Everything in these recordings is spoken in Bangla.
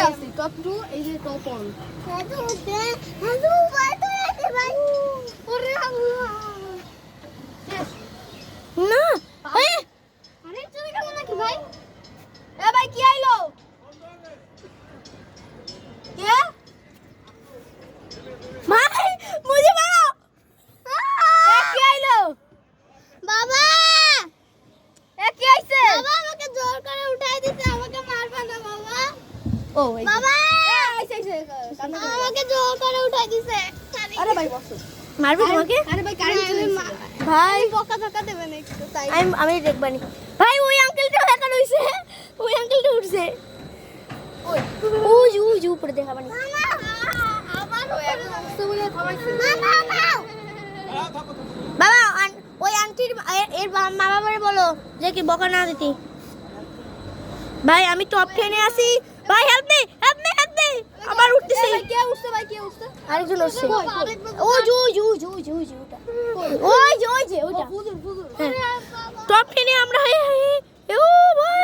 আছে টপ 2 এই যে টপ 1 ওরে আল্লাহ না আরে চলে গেল নাকি ভাই এ ভাই কি আইলো কে ভাই মুझे मारो এ কি আইলো বাবা এ কি আইছে বাবা আমাকে জোর করে উঠাই দিতে আমাকে মারবা না বাবা ও এই বাবা এ আইছে আমাকে জোর করে উঠাই দিছে আরে ভাই বসো মারবে তোমাকে আরে ভাই কারেন্ট চলে এসেছে ভাই বকা ধকা দেবেন একটু তাই আমি দেখবানি ভাই ওই আঙ্কেলটা হ্যাকার হইছে ওই আঙ্কেলটা উঠছে ওই ওই উপরে দেখাবানি আবার সুবলে থামাইছে বাবা ওই আন্টির এর মা বাবারে বলো যে কি বকা না দিতি ভাই আমি টপ 10 এ আছি ভাই হেল্প মি আবার উঠতেছে ভাই কে উঠছে আরেকজন উঠছে আরেকবার ওই যে ওটা ফুজুর টপ 10 এ আমরা ও ভাই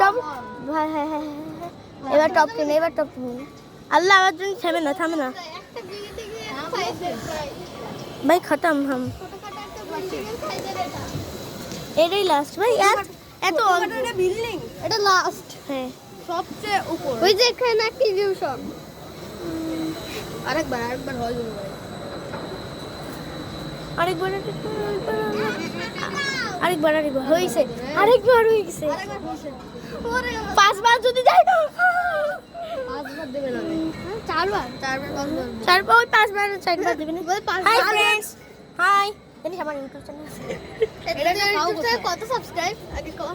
টপ ভাই হ্যাঁ এবার টপ 10 আল্লাহ আমার জন্য থামে না ভাই খতম হাম এটাই লাস্ট ভাই এত এটা বিল্ডিং এটা লাস্ট হ্যাঁ সবচেয়ে উপর ওই যে এখানে একটা টিভিশন আরেকবার হয় বলো ভাই আরেকবার হয়েছে আরেকবার হয়ে গেছে আরেকবার হইছে 5 বার যদি যাই পাঁচবার দেবে না চারবার চারবার ওই 5 বার 4 বার দেবেন হাই ফ্রেন্ডস হাই জানিস আমার ইউটিউব চ্যানেল আছে এটা ইউটিউব চ্যানেল কত সাবস্ক্রাইব আগে কো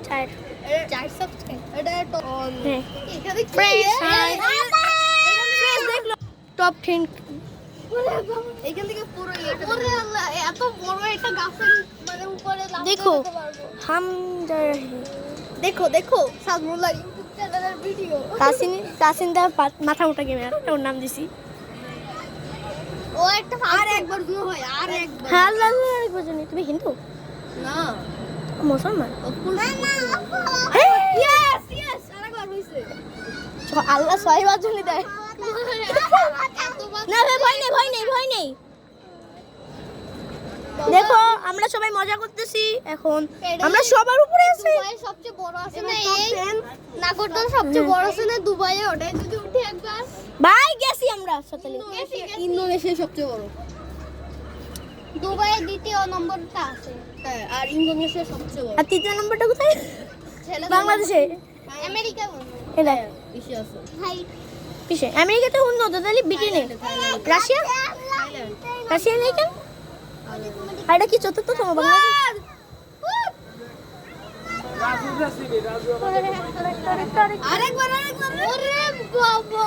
4 সাবস্ক্রাইব এটা তো হ্যাঁ এখানে কি ফ্রেন্ডস হাই ফ্রেন্ডস দেখলো টপ 10 এখান থেকে পুরো ওরে আল্লাহ এত বড় একটা গাছের মানে উপরে লাফ देखो দিতে পারবো हम जा रहे हैं দেখো সাজমুল্লাহ ইউটিউব চ্যানেলের ভিডিও তাসিনদার মাথা মোটা গেমার ওর নাম দিছি ও একটা আর একবার জুম হয় আর একবার হ্যাঁ আল্লাহ আরেকবার জানি তুমি হিন্দু না মুসলমান ইয়েস আরেকবার হইছে আল্লাহ 6 বার জন্য দেয় না ভাই ভয় নেই দেখো আমরা সবাই মজা করতেছি এখন আমরা সবার উপরে আছি দুবাই সবচেয়ে বড় আছে না এই নাগরদোলা সবচেয়ে বড় আছে না দুবাইয়ে ওটাই যদি উঠি একবার ভাই গেছি আমরা সকালে ইন্দোনেশিয়া সবচেয়ে বড় দুবাইয়ের দ্বিতীয় নম্বরটা আছে হ্যাঁ আর ইন্দোনেশিয়া সবচেয়ে বড় আর তৃতীয় নম্বরটা কোথায় বাংলাদেশে আমেরিকা এটা বেশি আছে ভাই কিসে আমেরিকাতে উন্নত তাহলে ব্রিটেনে রাশিয়া রাশিয়া নেই কেন আর এটা কি চতুর্থতম বাংলাদেশ আরেকবার ওরে বাবা